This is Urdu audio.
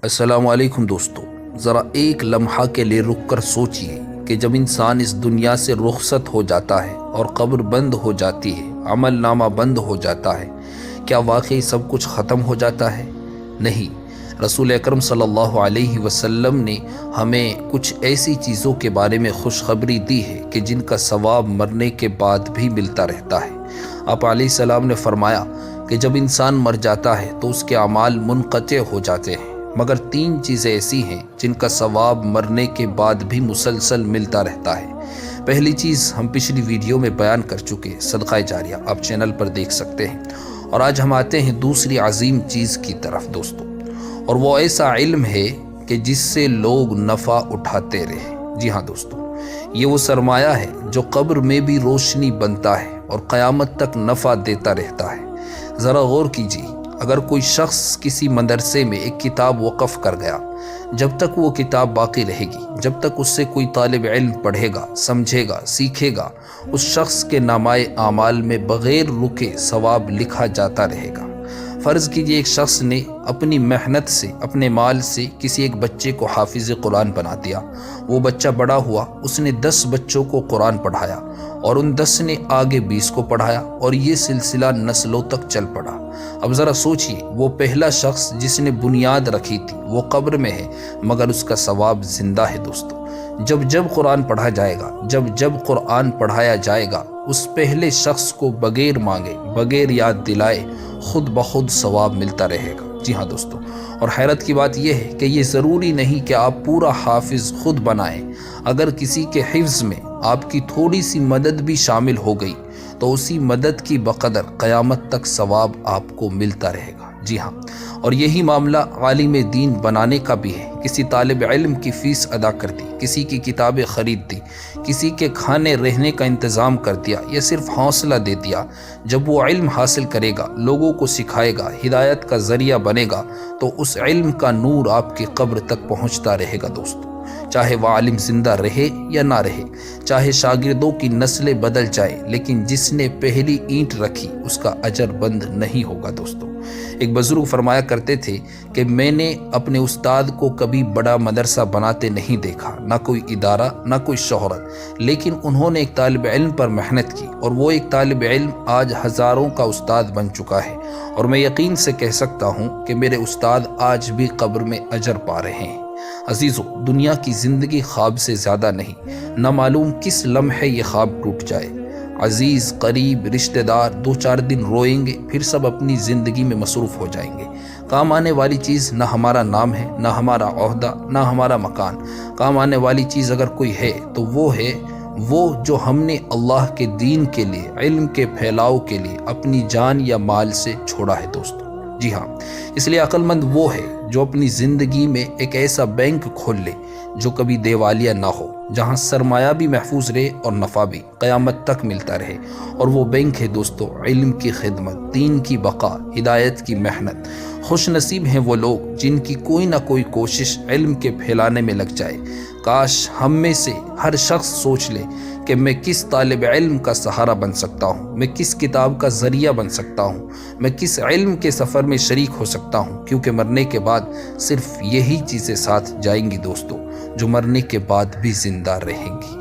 السلام علیکم دوستو، ذرا ایک لمحہ کے لیے رک کر سوچئے کہ جب انسان اس دنیا سے رخصت ہو جاتا ہے اور قبر بند ہو جاتی ہے، عمل نامہ بند ہو جاتا ہے، کیا واقعی سب کچھ ختم ہو جاتا ہے؟ نہیں۔ رسول اکرم صلی اللہ علیہ وسلم نے ہمیں کچھ ایسی چیزوں کے بارے میں خوشخبری دی ہے کہ جن کا ثواب مرنے کے بعد بھی ملتا رہتا ہے۔ آپ علیہ السلام نے فرمایا کہ جب انسان مر جاتا ہے تو اس کے اعمال منقطع ہو جاتے ہیں، مگر 3 چیزیں ایسی ہیں جن کا ثواب مرنے کے بعد بھی مسلسل ملتا رہتا ہے۔ پہلی چیز ہم پچھلی ویڈیو میں بیان کر چکے، صدقہ جاریہ، آپ چینل پر دیکھ سکتے ہیں۔ اور آج ہم آتے ہیں دوسری عظیم چیز کی طرف دوستو، اور وہ ایسا علم ہے کہ جس سے لوگ نفع اٹھاتے رہے۔ جی ہاں دوستو، یہ وہ سرمایہ ہے جو قبر میں بھی روشنی بنتا ہے اور قیامت تک نفع دیتا رہتا ہے۔ ذرا غور کیجیے، اگر کوئی شخص کسی مدرسے میں ایک کتاب وقف کر گیا، جب تک وہ کتاب باقی رہے گی، جب تک اس سے کوئی طالب علم پڑھے گا، سمجھے گا، سیکھے گا، اس شخص کے نامۂ اعمال میں بغیر رکے ثواب لکھا جاتا رہے گا۔ فرض کیجئے ایک شخص نے اپنی محنت سے، اپنے مال سے کسی ایک بچے کو حافظ قرآن بنا دیا۔ وہ بچہ بڑا ہوا، اس نے 10 بچوں کو قرآن پڑھایا اور ان 10 نے آگے 20 کو پڑھایا، اور یہ سلسلہ نسلوں تک چل پڑا۔ اب ذرا سوچئے، وہ پہلا شخص جس نے بنیاد رکھی تھی وہ قبر میں ہے، مگر اس کا ثواب زندہ ہے دوستو۔ جب قرآن پڑھا جائے گا، جب قرآن پڑھایا جائے گا، اس پہلے شخص کو بغیر مانگے، بغیر یاد دلائے خود بخود ثواب ملتا رہے گا۔ جی ہاں دوستو، اور حیرت کی بات یہ ہے کہ یہ ضروری نہیں کہ آپ پورا حافظ خود بنائیں۔ اگر کسی کے حفظ میں آپ کی تھوڑی سی مدد بھی شامل ہو گئی تو اسی مدد کی بقدر قیامت تک ثواب آپ کو ملتا رہے گا۔ جی ہاں، اور یہی معاملہ عالم دین بنانے کا بھی ہے۔ کسی طالب علم کی فیس ادا کر دی، کسی کی کتابیں خرید دی، کسی کے کھانے رہنے کا انتظام کر دیا، یا صرف حوصلہ دے دیا۔ جب وہ علم حاصل کرے گا، لوگوں کو سکھائے گا، ہدایت کا ذریعہ بنے گا، تو اس علم کا نور آپ کی قبر تک پہنچتا رہے گا دوستو۔ چاہے وہ عالم زندہ رہے یا نہ رہے، چاہے شاگردوں کی نسلیں بدل جائیں، لیکن جس نے پہلی اینٹ رکھی اس کا اجر بند نہیں ہوگا دوستو۔ ایک بزرگ فرمایا کرتے تھے کہ میں نے اپنے استاد کو کبھی بڑا مدرسہ بناتے نہیں دیکھا، نہ کوئی ادارہ، نہ کوئی شہرت، لیکن انہوں نے ایک طالب علم پر محنت کی، اور وہ ایک طالب علم آج ہزاروں کا استاد بن چکا ہے۔ اور میں یقین سے کہہ سکتا ہوں کہ میرے استاد آج بھی قبر میں اجر پا رہے ہیں۔ عزیزو، دنیا کی زندگی خواب سے زیادہ نہیں، نہ معلوم کس لمحے یہ خواب ٹوٹ جائے۔ عزیز، قریب، رشتہ دار 2-4 دن روئیں گے، پھر سب اپنی زندگی میں مصروف ہو جائیں گے۔ کام آنے والی چیز نہ ہمارا نام ہے، نہ ہمارا عہدہ، نہ ہمارا مکان۔ کام آنے والی چیز اگر کوئی ہے تو وہ ہے وہ جو ہم نے اللہ کے دین کے لیے، علم کے پھیلاؤ کے لیے اپنی جان یا مال سے چھوڑا ہے دوستو۔ جی ہاں، اس لیے عقل مند وہ ہے جو اپنی زندگی میں ایک ایسا بینک کھول لے جو کبھی دیوالیہ نہ ہو، جہاں سرمایہ بھی محفوظ رہے اور نفع بھی قیامت تک ملتا رہے۔ اور وہ بینک ہے دوستو علم کی خدمت، دین کی بقا، ہدایت کی محنت۔ خوش نصیب ہیں وہ لوگ جن کی کوئی نہ کوئی کوشش علم کے پھیلانے میں لگ جائے۔ کاش ہم میں سے ہر شخص سوچ لے کہ میں کس طالب علم کا سہارا بن سکتا ہوں، میں کس کتاب کا ذریعہ بن سکتا ہوں، میں کس علم کے سفر میں شریک ہو سکتا ہوں، کیونکہ مرنے کے بعد صرف یہی چیزیں ساتھ جائیں گی دوستو جو مرنے کے بعد بھی زندہ رہیں گی۔